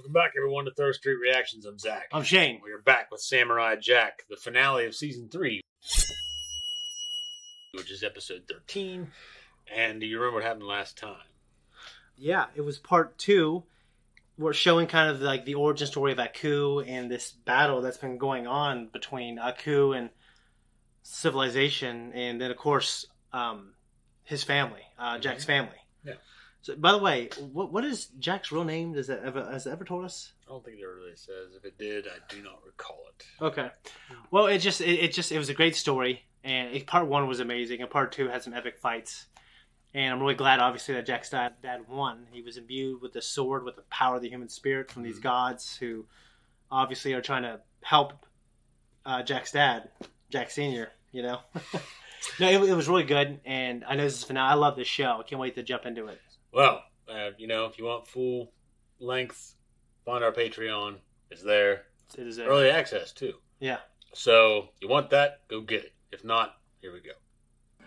Welcome back, everyone, to Third Street Reactions. I'm Zack. I'm Shane. We are back with Samurai Jack, the finale of Season 3, which is Episode 13. And do you remember what happened last time? Yeah, it was part 2. We're showing kind of like the origin story of Aku and this battle that's been going on between Aku and civilization, and then, of course, his family, Jack's family. Yeah. So, by the way, what is Jack's real name? Has it ever told us? I don't think it really says. If it did, I do not recall it. Okay. Well, it was a great story, and part 1 was amazing, and part 2 had some epic fights. And I'm really glad, obviously, that Jack's dad won. He was imbued with the sword, with the power of the human spirit from these gods who obviously are trying to help Jack's dad, Jack Sr., you know? No, it was really good, and I know this is finale. I love this show. I can't wait to jump into it. Well, if you want full length, find our Patreon. It's there. It is there. Early access, too. Yeah. So, you want that? Go get it. If not, here we go.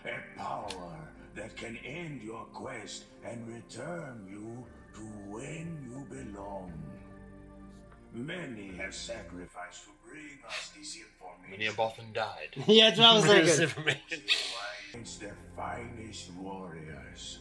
A power that can end your quest and return you to when you belong. Many have sacrificed to bring us this information. Many have often died. Yeah, that's what I was thinking. Information. It's the finest warriors,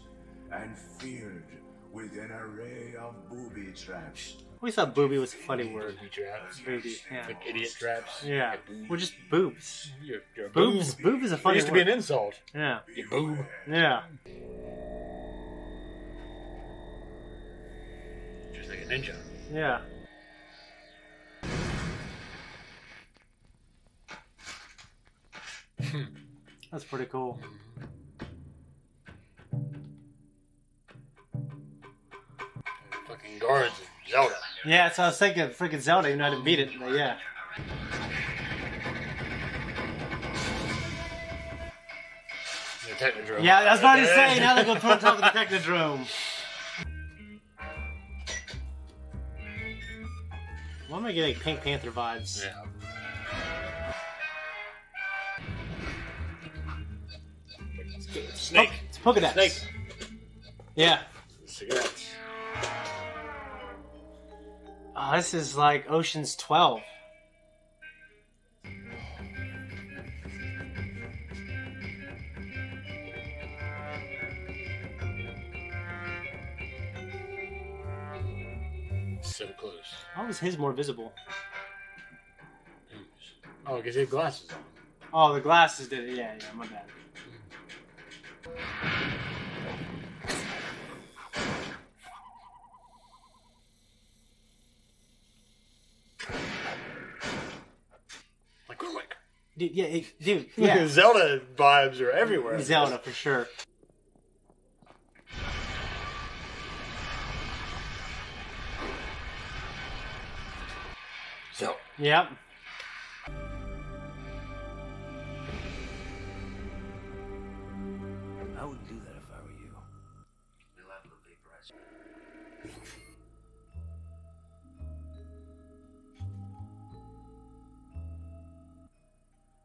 and feared with an array of booby traps. I always thought booby was a funny word. Booby traps. Booby, yeah. Like idiot traps. Yeah. We're just boobs. You're a Boobs. boob. Boob is a It funny used to be word. an insult. Yeah. You boob. Yeah. Just like a ninja. Yeah. That's pretty cool. Fucking guards and Zelda. Yeah, so I was thinking freaking Zelda, even though I didn't beat it, but yeah. The Technodrome. Yeah, I was about to say, now they're going to put on top of the Technodrome. Why am I getting Pink Panther vibes? Yeah. Snake. It's Pokedex. Snake. Yeah. Cigarettes. Oh, this is like Ocean's 12. So close. How was his more visible? Oh, because he had glasses on. Oh, the glasses did it. Yeah, my bad. Like quick. Dude, yeah. Zelda vibes are everywhere. Zelda, for sure. So. Yep. I wouldn't do that if I were you. We'll have to vaporize.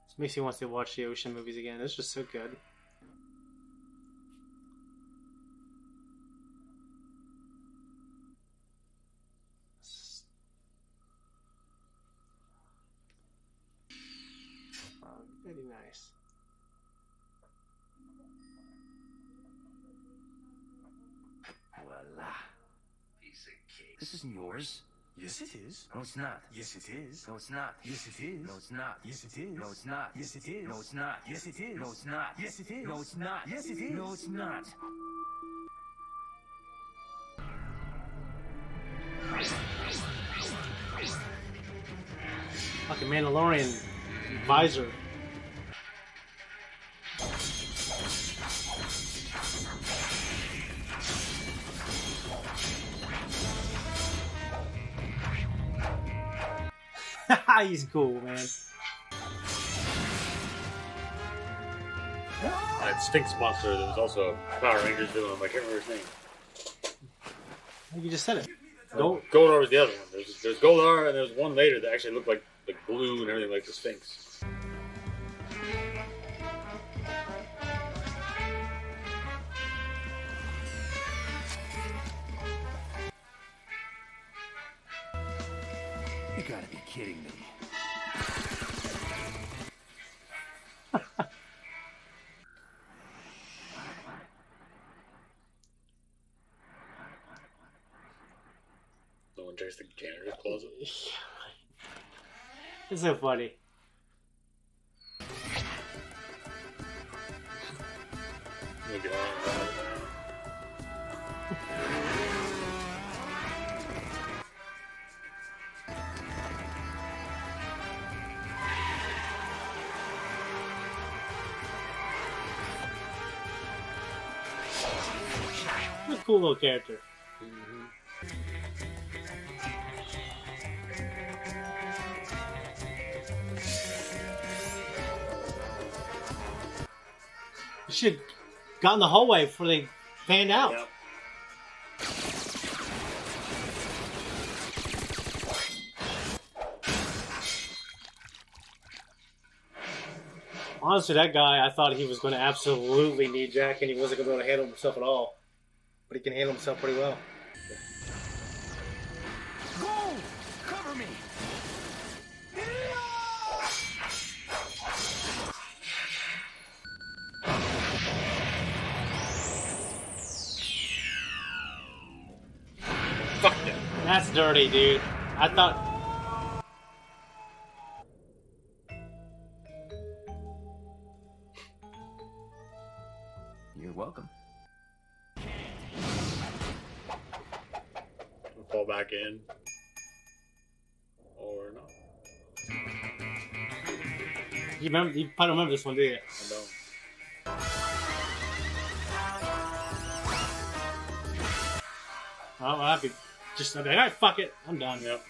This makes me want to watch the Ocean movies again. It's just so good. Very nice. Voila. Piece of cake. This isn't yours. Yes, it is. No, it's not. Yes, it is. No, it's not. Yes, it is. No, it's not. Yes, it is. No, it's not. Yes, it is. No, it's not. Yes, it is. No, it's not. Yes, it is. No, it's not. Yes, it is. No, it's not. Fucking Mandalorian visor. He's cool, man. That Sphinx monster that was also a Power Rangers villain. I can't remember his name. You just said it. Goldar was the other one. There's Goldar, and there's one later that actually looked like blue and everything like the Sphinx. You gotta be kidding me. No one checks the janitor's closet. It's so funny. Look at What a cool little character. You should have got in the hallway before they fanned out. Yep. Honestly, that guy, I thought he was going to absolutely need Jack, and he wasn't going to be able to handle himself at all. But he can handle himself pretty well. Go! Cover me! Fuck that. That's dirty, dude. I thought... You're welcome. Fall back in. Or not. You probably don't remember this one, do you? I don't. Oh, I'd be just like, alright, fuck it. I'm done. Yep.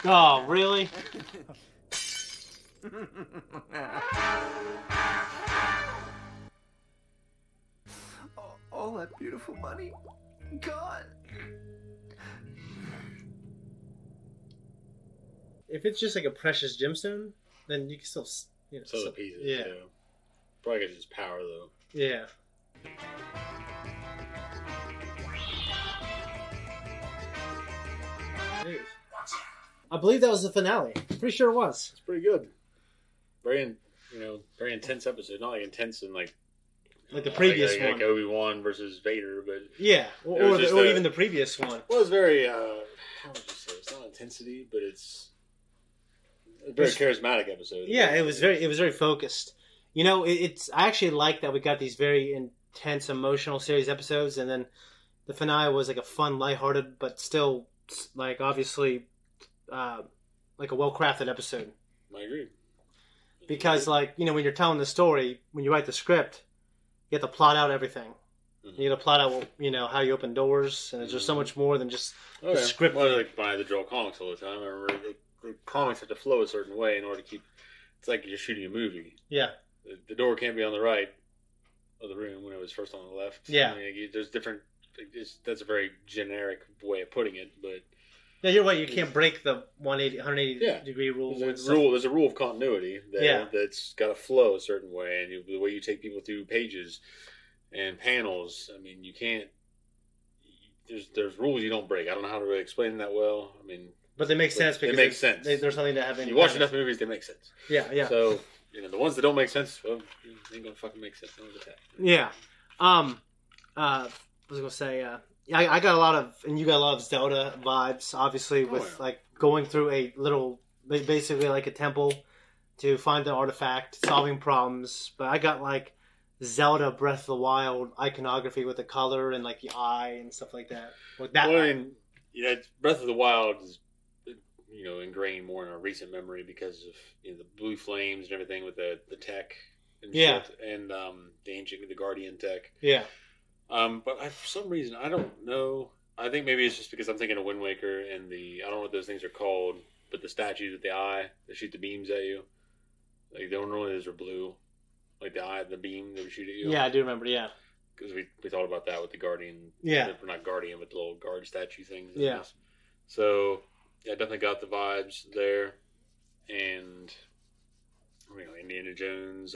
Oh, really? All that beautiful money gone. If it's just like a precious gemstone, then you can still, you know. So the pieces. Yeah. Yeah. Probably gets his power though. Yeah. Jeez. I believe that was the finale. Pretty sure it was. It's pretty good. Very, very intense episode. Not like intense in like Like the previous like one. Obi-Wan versus Vader, but Yeah, It was just or a- even the previous one. well, it's very. How would you say? It's not intensity, but it's a very charismatic episode. Yeah, it was very focused. You know, it's I actually like that we got these very intense emotional series episodes, and then the finale was like a fun, lighthearted, but still like obviously like a well-crafted episode. I agree. Because like, you know, when you're telling the story, when you write the script, you have to plot out everything. Mhm. You got to plot out, you know, how you open doors, and there's just so much more than just Oh, the yeah. script. Well, like when I had to draw comics all the time, I remember the comics have to flow a certain way in order to keep. It's like you're shooting a movie. Yeah, The door can't be on the right of the room when it was first on the left. Yeah. I mean, there's different. That's a very generic way of putting it, but yeah, you're right. You can't break the 180 Yeah. degree rule. there's a rule of continuity there Yeah. that's got to flow a certain way, and the way you take people through pages and panels. I mean, you can't. There's rules you don't break. I don't know how to really explain them that well. I mean, But they make sense They because make sense. There's something to have in. you watch enough movies, they make sense. Yeah, yeah, So the ones that don't make sense, well, they ain't gonna fucking make sense. No one's attacked. yeah. I was gonna say, I got a lot of, and you got a lot of Zelda vibes, obviously, with yeah. like going through a little, basically like a temple to find an artifact, solving problems. But I got like Zelda Breath of the Wild iconography with the color and like the eye and stuff like that. With that, Well, I mean, Breath of the Wild is ingrained more in our recent memory because of the blue flames and everything with the tech and Yeah. shit, and the Guardian tech. yeah, But for some reason, I don't know. I think maybe it's just because I'm thinking of Wind Waker and I don't know what those things are called, but the statues with the eye that shoot the beams at you. Like, they don't know those are blue. Like the eye, the beam that would shoot at you. yeah. I do remember. Yeah, Because we thought about that with the Guardian. Yeah. Not Guardian, but the little guard statue things. Yeah. So, yeah, I definitely got the vibes there. And, Indiana Jones.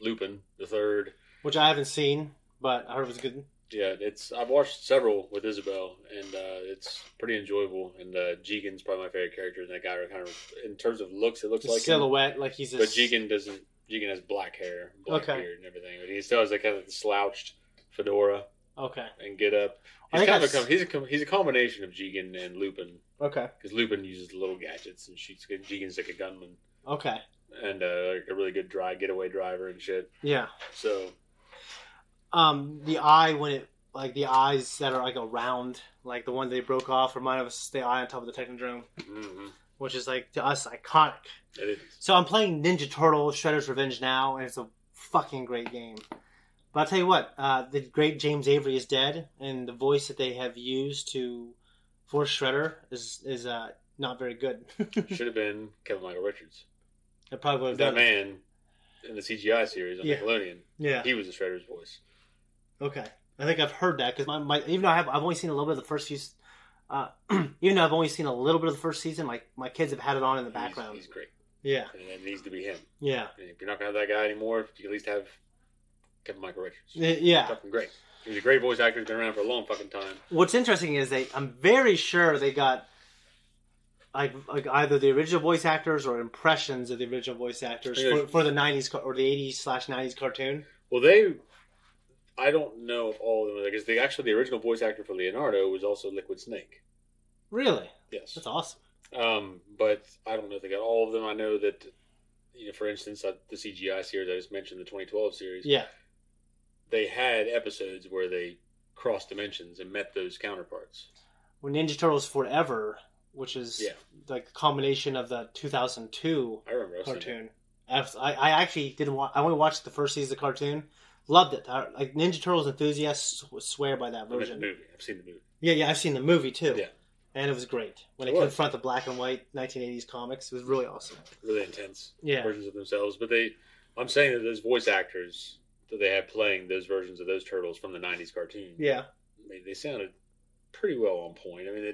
Lupin the Third. which I haven't seen, but I heard it was good. Yeah, I've watched several with Isabel, and it's pretty enjoyable. And Jigen's probably my favorite character. And that guy, kind of in terms of looks, it looks The like silhouette, him. like he's a... But Jigen doesn't. Jigen has black hair, black beard, and everything. But he still has like kind of the slouched fedora. Okay. And get up. He's a combination of Jigen and Lupin. Okay. Because Lupin uses the little gadgets, and Jigen's like a gunman. Okay. And like a really good getaway driver and shit. Yeah. So. The eye the eyes that are like around, like the one they broke off, remind us of the eye on top of the Technodrome, which is like to us iconic. It is. So I'm playing Ninja Turtle Shredder's Revenge now, and it's a fucking great game. But I'll tell you what, the great James Avery is dead, and the voice that they have used for Shredder is not very good. Should have been Kevin Michael Richards. It probably would have that man in the CGI series on Nickelodeon. Yeah, he was the Shredder's voice. Okay, I think I've heard that because even though I've only seen a little bit of the first few, even though I've only seen a little bit of the first season, my kids have had it on in the background. He's great. Yeah, and it needs to be him. Yeah, and if you're not gonna have that guy anymore, you can at least have Kevin Michael Richards. Yeah, fucking great. He's a great voice actor. He's been around for a long fucking time. What's interesting is I'm very sure they got like either the original voice actors or impressions of the original voice actors for the 90s or the 80s/90s cartoon. Well, I don't know if all of them, because the original voice actor for Leonardo was also Liquid Snake. Really? Yes. That's awesome. But I don't know if they got all of them. I know that, for instance, the CGI series I just mentioned, the 2012 series. Yeah. They had episodes where they crossed dimensions and met those counterparts. When Ninja Turtles Forever, which is like the combination of the 2002 cartoon. I actually didn't watch. I only watched the first season of the cartoon. Loved it. Like Ninja Turtles enthusiasts swear by that version. I've seen the movie. Yeah, I've seen the movie too. Yeah, and it was great when they confront the black and white 1980s comics. It was really awesome. Really intense versions of themselves. But I'm saying that those voice actors that they had playing those versions of those turtles from the 90s cartoon. Yeah, they sounded pretty well on point. I mean,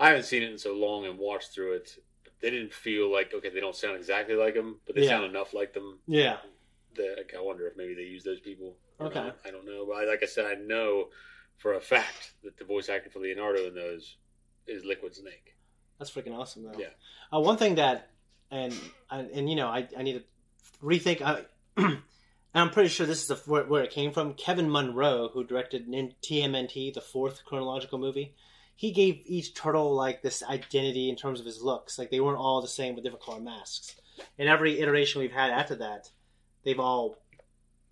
I haven't seen it in so long and watched through it. They didn't feel like they don't sound exactly like them, but they sound enough like them. Yeah. I wonder if maybe they use those people. Okay. Not. I don't know. But like I said, I know for a fact that the voice actor for Leonardo in those is Liquid Snake. That's freaking awesome, though. Yeah. One thing that, and I need to rethink. And I'm pretty sure this is where it came from. Kevin Munro, who directed TMNT, the fourth chronological movie, he gave each turtle like this identity in terms of his looks. Like they weren't all the same with different color masks. And every iteration we've had after that, they've all,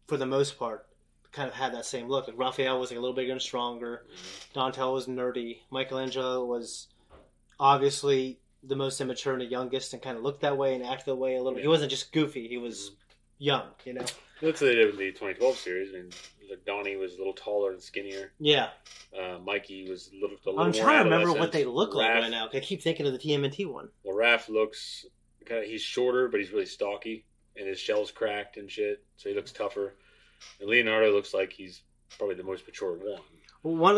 for the most part, kind of had that same look. Like Raphael was like a little bigger and stronger. Donatello was nerdy. Michelangelo was obviously the most immature and the youngest, and kind of looked that way and acted that way a little. He wasn't just goofy. He was young, That's what they did with the 2012 series. I mean, Donnie was a little taller and skinnier. Yeah. Mikey was a little more I'm trying to remember what they look like right now. I keep thinking of the TMNT one. Well, Raph looks he's shorter, but he's really stocky. And his shell's cracked and shit, so he looks tougher. And Leonardo looks like he's probably the most mature one. Well, one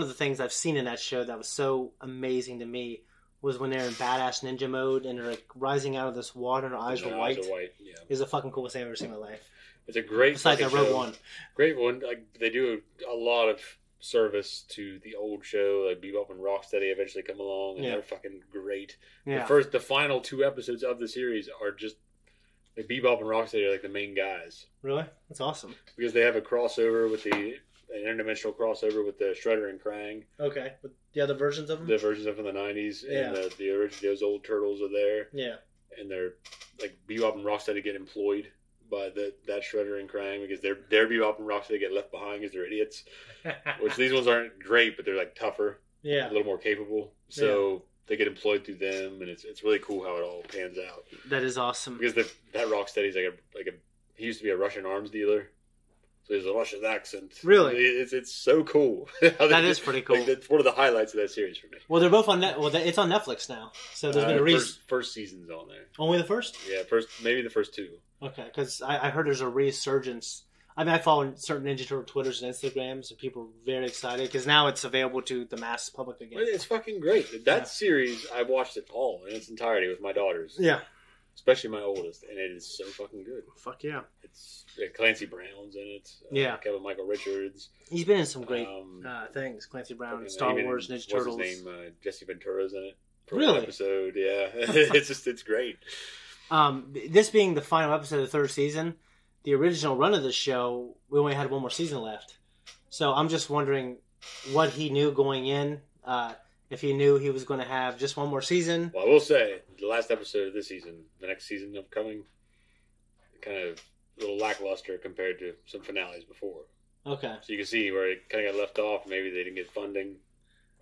of the things I've seen in that show that was so amazing to me was when they're in badass ninja mode and they're like rising out of this water and their eyes are white. Yeah, it's the fucking coolest thing I've ever seen in my life. It's a great. Besides that Rogue One, great one. Like they do a lot of service to the old show, like Bebop and Rocksteady eventually come along, and they're fucking great. Yeah. The final 2 episodes of the series are just. Like Bebop and Rocksteady are like the main guys. Really? That's awesome. Because they have a crossover with an interdimensional crossover with the Shredder and Krang. Okay. But the other versions of them? The versions of them from the 90s. Yeah. And the original, those old turtles are there. Yeah. And they're like Bebop and Rocksteady get employed by that Shredder and Krang because their Bebop and Rocksteady get left behind because they're idiots. Which these ones aren't great, but they're like tougher. Yeah. A little more capable. So they get employed through them, and it's really cool how it all pans out. That is awesome. Because that Rocksteady's he used to be a Russian arms dealer, so he has a Russian accent. Really, it's so cool. That is pretty cool. That's one of the highlights of that series for me. Well, they're both on it's on Netflix now, so there's been a first season's on there. Only the first? Yeah, maybe the first 2. Okay, because I heard there's a resurgence. I mean, I follow certain Ninja Turtle Twitters and Instagrams, and people are very excited because now it's available to the mass public again. It's fucking great. That series, I watched it all in its entirety with my daughters. Yeah. especially my oldest, and it is so fucking good. Fuck yeah. It's Clancy Brown's in it. Yeah. Kevin Michael Richards. He's been in some great things. Clancy Brown, Star Wars, Ninja Turtles. What's his name? Jesse Ventura's in it. Really? Episode, yeah. It's great. This being the final episode of the third season, the original run of the show, we only had one more season left. So I'm just wondering what he knew going in. If he knew he was going to have just one more season. Well, I will say, the last episode of this season, the next season upcoming, kind of a little lackluster compared to some finales before. Okay. So you can see where it kind of got left off. Maybe they didn't get funding.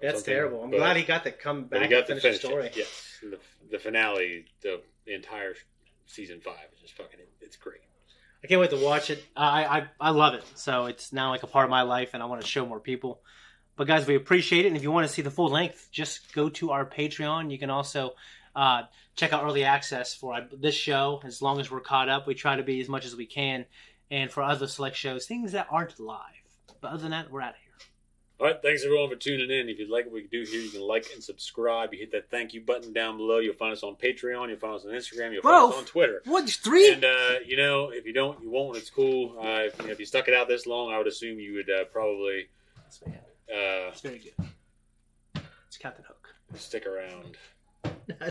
That's terrible. I'm glad he got to come back and finish the story. Yes. The finale, the entire season 5 is just fucking, it's great. I can't wait to watch it. I love it. So it's now like a part of my life, and I want to show more people. But guys, we appreciate it. And if you want to see the full length, just go to our Patreon. You can also check out early access for this show. As long as we're caught up, we try to be as much as we can. And for other select shows, things that aren't live. But other than that, we're out of here. All right, thanks everyone for tuning in. If you like what we do here, you can like and subscribe. You hit that thank you button down below. You'll find us on Patreon. You'll find us on Instagram. You'll find us on Twitter. What? 3? And if you don't, you won't. It's cool. If you stuck it out this long, I would assume you would probably. It's very good. It's Captain Hook. Stick around.